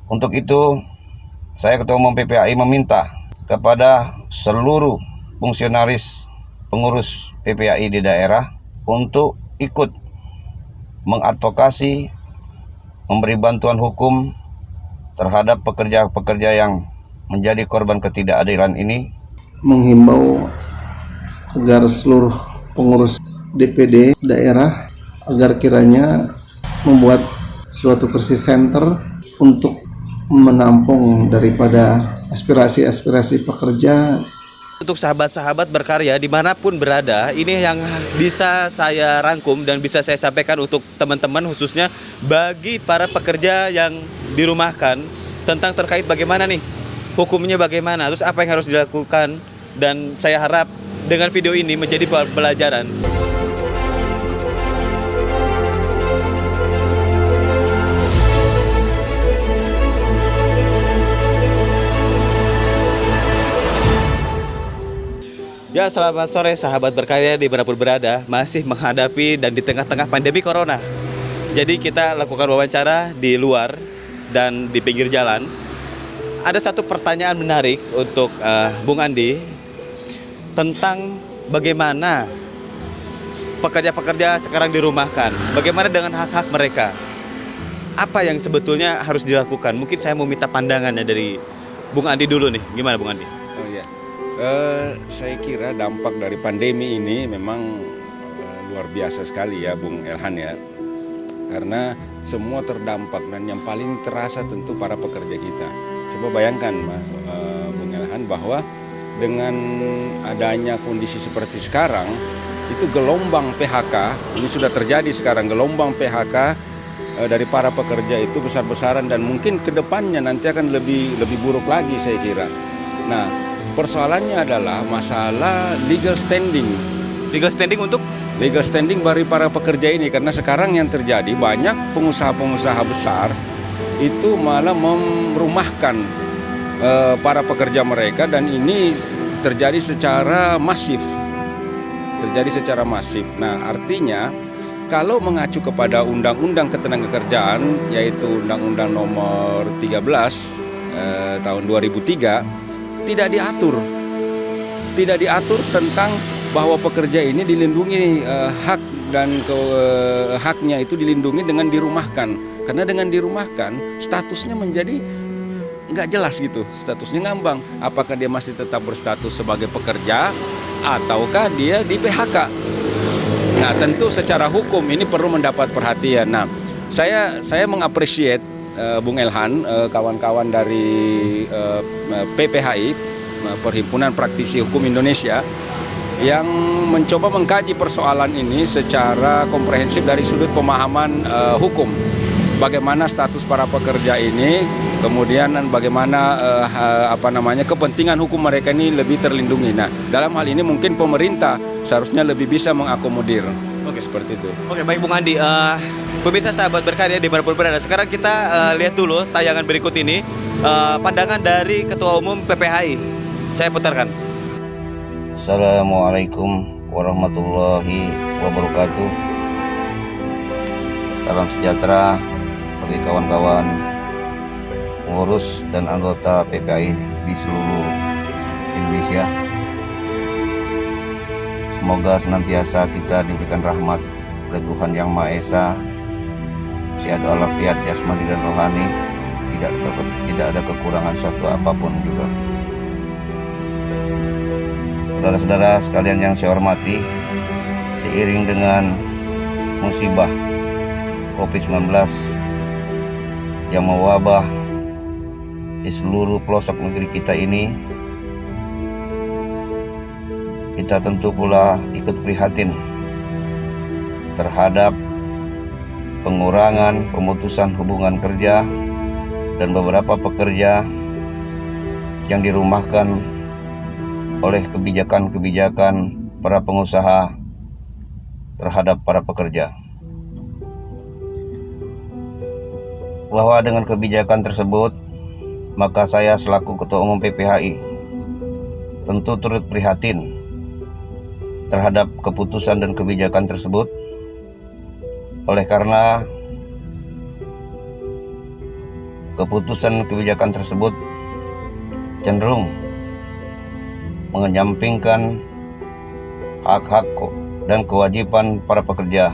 Untuk itu, saya Ketua Umum PPAI meminta kepada seluruh fungsionaris pengurus PPAI di daerah untuk ikut mengadvokasi, memberi bantuan hukum terhadap pekerja-pekerja yang menjadi korban ketidakadilan ini. Menghimbau agar seluruh pengurus DPD daerah agar kiranya membuat suatu krisis center untuk menampung daripada aspirasi-aspirasi pekerja. Untuk sahabat-sahabat berkarya dimanapun berada, ini yang bisa saya rangkum dan bisa saya sampaikan untuk teman-teman, khususnya bagi para pekerja yang dirumahkan, tentang terkait bagaimana nih hukumnya, bagaimana, terus apa yang harus dilakukan. Dan saya harap dengan video ini menjadi pelajaran. Ya, selamat sore sahabat berkarya dimanapun berada, masih menghadapi dan di tengah-tengah pandemi corona. Jadi kita lakukan wawancara di luar dan di pinggir jalan. Ada satu pertanyaan menarik untuk Bung Andi tentang bagaimana pekerja-pekerja sekarang dirumahkan. Bagaimana dengan hak-hak mereka? Apa yang sebetulnya harus dilakukan? Mungkin saya mau minta pandangannya dari Bung Andi dulu nih. Gimana Bung Andi? Oh ya, saya kira dampak dari pandemi ini memang luar biasa sekali ya Bung Elhan ya. Karena semua terdampak dan yang paling terasa tentu para pekerja kita. Coba bayangkan Bung Elhan bahwa dengan adanya kondisi seperti sekarang, itu gelombang PHK, ini sudah terjadi sekarang, gelombang PHK dari para pekerja itu besar-besaran dan mungkin ke depannya nanti akan lebih buruk lagi saya kira. Nah, persoalannya adalah masalah legal standing. Legal standing untuk? Legal standing dari para pekerja ini, karena sekarang yang terjadi banyak pengusaha-pengusaha besar itu malah merumahkan para pekerja mereka dan ini terjadi secara masif. Nah, artinya kalau mengacu kepada Undang-Undang Ketenagakerjaan yaitu Undang-Undang Nomor 13 tahun 2003 tidak diatur tentang bahwa pekerja ini dilindungi hak dan haknya itu dilindungi dengan dirumahkan. Karena dengan dirumahkan statusnya menjadi nggak jelas gitu, statusnya ngambang. Apakah dia masih tetap berstatus sebagai pekerja ataukah dia di PHK? Nah, tentu secara hukum ini perlu mendapat perhatian. Nah, saya mengapresiasi Bung Elhan, kawan-kawan dari PPHI, Perhimpunan Praktisi Hukum Indonesia, yang mencoba mengkaji persoalan ini secara komprehensif dari sudut pemahaman hukum. Bagaimana status para pekerja ini, kemudian bagaimana kepentingan hukum mereka ini lebih terlindungi. Nah, dalam hal ini mungkin pemerintah seharusnya lebih bisa mengakomodir. Oke, seperti itu. Oke, baik Bung Andi. Pemirsa sahabat berkarya dimanapun berada, sekarang kita lihat dulu tayangan berikut ini, pandangan dari Ketua Umum PPHI. Saya putarkan. Assalamualaikum warahmatullahi wabarakatuh. Salam sejahtera bagi kawan-kawan pengurus dan anggota PPAI di seluruh Indonesia. Semoga senantiasa kita diberikan rahmat oleh Tuhan Yang Maha Esa, sehat walafiat jasmani dan rohani, tidak ada kekurangan sesuatu apapun juga. Saudara-saudara sekalian yang saya hormati, seiring dengan musibah COVID-19 yang mewabah di seluruh pelosok negeri kita ini, kita tentu pula ikut prihatin terhadap pengurangan pemutusan hubungan kerja dan beberapa pekerja yang dirumahkan oleh kebijakan-kebijakan para pengusaha terhadap para pekerja. Bahwa dengan kebijakan tersebut, maka saya selaku Ketua Umum PPHI tentu turut prihatin terhadap keputusan dan kebijakan tersebut. Oleh karena keputusan kebijakan tersebut cenderung mengenyampingkan hak-hak dan kewajiban para pekerja,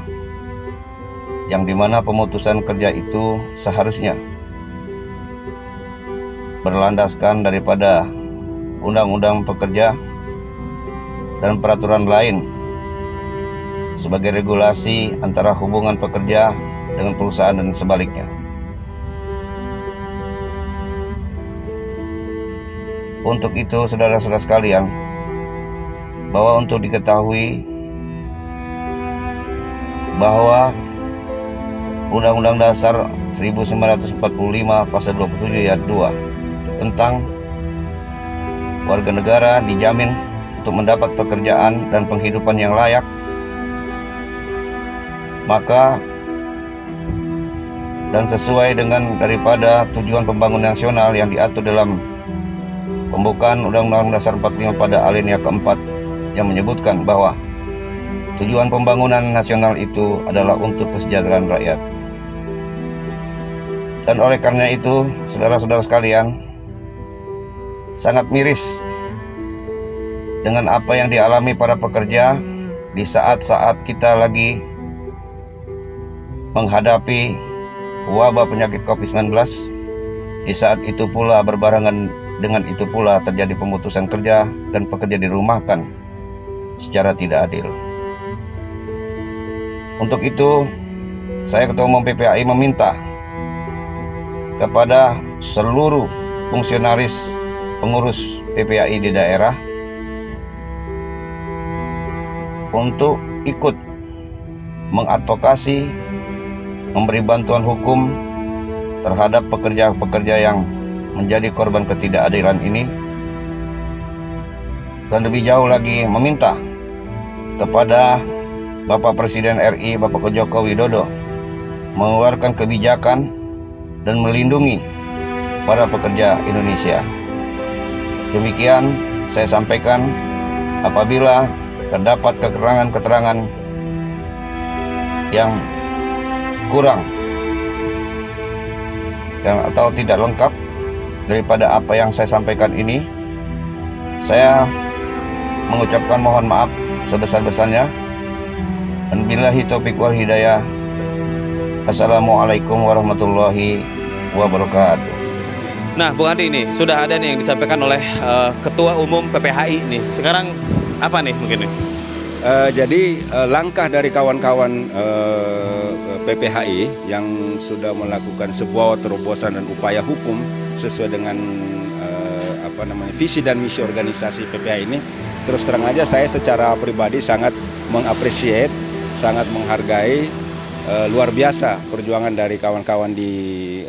yang dimana pemutusan kerja itu seharusnya berlandaskan daripada undang-undang pekerja dan peraturan lain sebagai regulasi antara hubungan pekerja dengan perusahaan dan sebaliknya. Untuk itu, saudara-saudara sekalian, bahwa untuk diketahui bahwa Undang-Undang Dasar 1945 Pasal 27 Ayat 2 tentang warga negara dijamin untuk mendapat pekerjaan dan penghidupan yang layak, maka dan sesuai dengan daripada tujuan pembangunan nasional yang diatur dalam pembukaan Undang-Undang Dasar 45 pada alinea keempat, yang menyebutkan bahwa tujuan pembangunan nasional itu adalah untuk kesejahteraan rakyat. Dan oleh karena itu, saudara-saudara sekalian, sangat miris dengan apa yang dialami para pekerja di saat-saat kita lagi menghadapi wabah penyakit COVID-19. Di saat itu pula, berbarengan dengan itu pula, terjadi pemutusan kerja dan pekerja dirumahkan secara tidak adil. Untuk itu, saya Ketua Umum PPHI meminta kepada seluruh fungsionaris pengurus PPHI di daerah untuk ikut mengadvokasi, memberi bantuan hukum terhadap pekerja-pekerja yang menjadi korban ketidakadilan ini, dan lebih jauh lagi meminta kepada Bapak Presiden RI, Bapak Joko Widodo, mengeluarkan kebijakan dan melindungi para pekerja Indonesia. Demikian saya sampaikan. Apabila terdapat keterangan-keterangan yang kurang atau tidak lengkap daripada apa yang saya sampaikan ini, saya mengucapkan mohon maaf sebesar-besarnya. Dan billahi taufiq wal hidayah. Assalamualaikum warahmatullahi wabarakatuh. Nah, Bung Andi, ini sudah ada nih yang disampaikan oleh Ketua Umum PPHI nih. Sekarang apa nih mungkin nih? Jadi langkah dari kawan-kawan PPHI yang sudah melakukan sebuah terobosan dan upaya hukum sesuai dengan visi dan misi organisasi PPHI ini, terus terang aja saya secara pribadi sangat mengapresiasi, sangat menghargai luar biasa perjuangan dari kawan-kawan di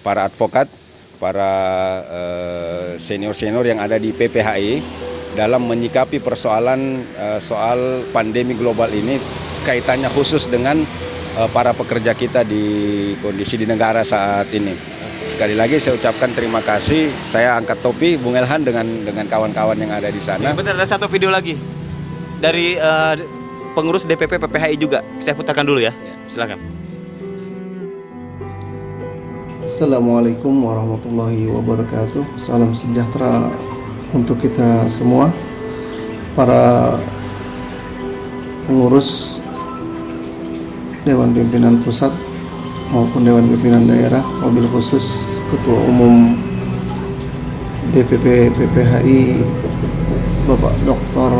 para advokat, para senior-senior yang ada di PPHI dalam menyikapi persoalan soal pandemi global ini, kaitannya khusus dengan para pekerja kita di kondisi di negara saat ini. Sekali lagi saya ucapkan terima kasih. Saya angkat topi Bung Elhan dengan kawan-kawan yang ada di sana. Benar, ada satu video lagi dari pengurus DPP PPHI juga. Saya putarkan dulu ya. Silakan. Assalamualaikum warahmatullahi wabarakatuh. Salam sejahtera untuk kita semua, para pengurus Dewan Pimpinan Pusat maupun Dewan Pimpinan Daerah, wabil khusus Ketua Umum DPP PPHI Bapak Dr.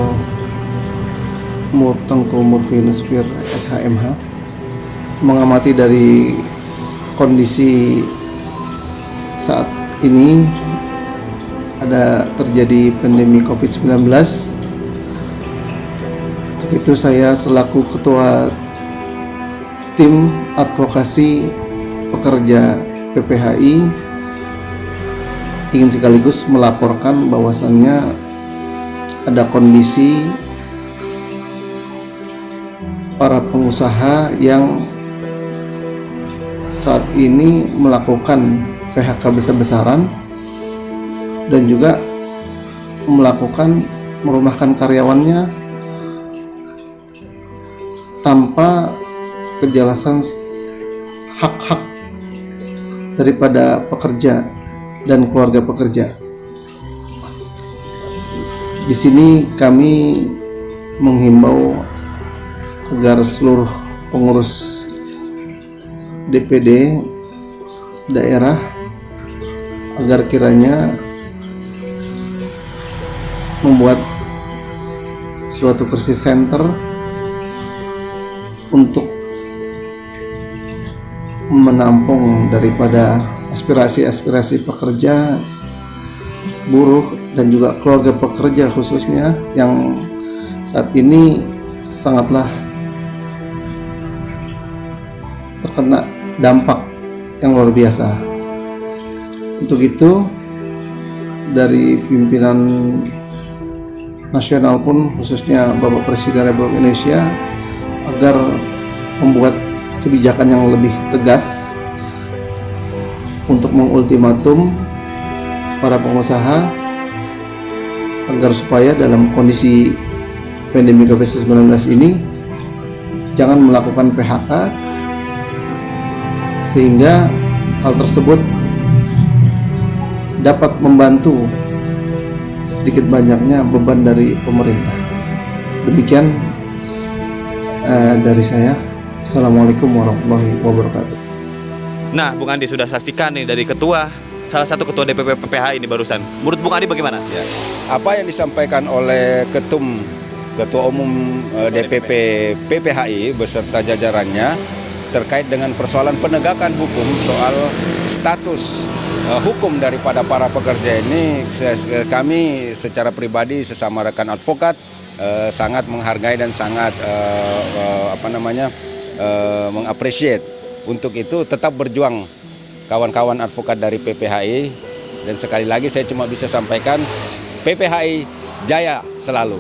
Tengku Murfi Nusfir SHMH. Mengamati dari kondisi saat ini ada terjadi pandemi COVID-19. Untuk itu saya selaku Ketua Tim Advokasi Pekerja PPHI ingin sekaligus melaporkan bahwasannya ada kondisi para pengusaha yang saat ini melakukan PHK besar-besaran dan juga merumahkan karyawannya tanpa kejelasan hak-hak daripada pekerja dan keluarga pekerja. Di sini kami menghimbau agar seluruh pengurus DPD daerah agar kiranya membuat suatu krisis center untuk menampung daripada aspirasi-aspirasi pekerja, buruh, dan juga keluarga pekerja khususnya yang saat ini sangatlah terkena dampak yang luar biasa. Untuk itu, dari pimpinan nasional pun khususnya Bapak Presiden Republik Indonesia agar membuat kebijakan yang lebih tegas untuk mengultimatum para pengusaha agar supaya dalam kondisi pandemi COVID-19 ini jangan melakukan PHK, sehingga hal tersebut dapat membantu sedikit banyaknya beban dari pemerintah. Demikian dari saya. Assalamualaikum warahmatullahi wabarakatuh. Nah, Bung Andi sudah saksikan nih dari salah satu ketua DPP PPHI ini barusan. Menurut Bung Andi bagaimana? Ya. Apa yang disampaikan oleh Ketua Umum DPP PPHI beserta jajarannya terkait dengan persoalan penegakan hukum, soal status hukum daripada para pekerja ini, kami secara pribadi sesama rekan advokat sangat menghargai dan sangat mengapresiasi. Untuk itu tetap berjuang kawan-kawan advokat dari PPHI, dan sekali lagi saya cuma bisa sampaikan PPHI jaya selalu.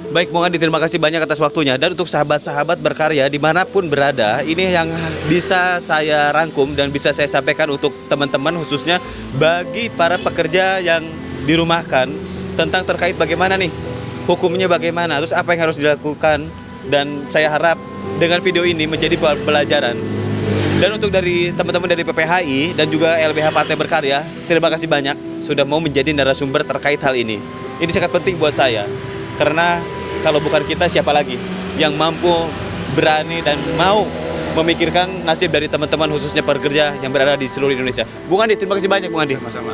Baik Bung Andi, terima kasih banyak atas waktunya. Dan untuk sahabat-sahabat berkarya dimanapun berada, ini yang bisa saya rangkum dan bisa saya sampaikan untuk teman-teman, khususnya bagi para pekerja yang dirumahkan, tentang terkait bagaimana nih hukumnya, bagaimana, terus apa yang harus dilakukan. Dan saya harap dengan video ini menjadi pelajaran. Dan untuk dari teman-teman dari PPHI dan juga LBH Partai Berkarya, terima kasih banyak sudah mau menjadi narasumber terkait hal ini. Ini sangat penting buat saya, karena kalau bukan kita siapa lagi yang mampu, berani, dan mau memikirkan nasib dari teman-teman khususnya pekerja yang berada di seluruh Indonesia. Bung Andi, terima kasih banyak Bung Andi. Sama-sama.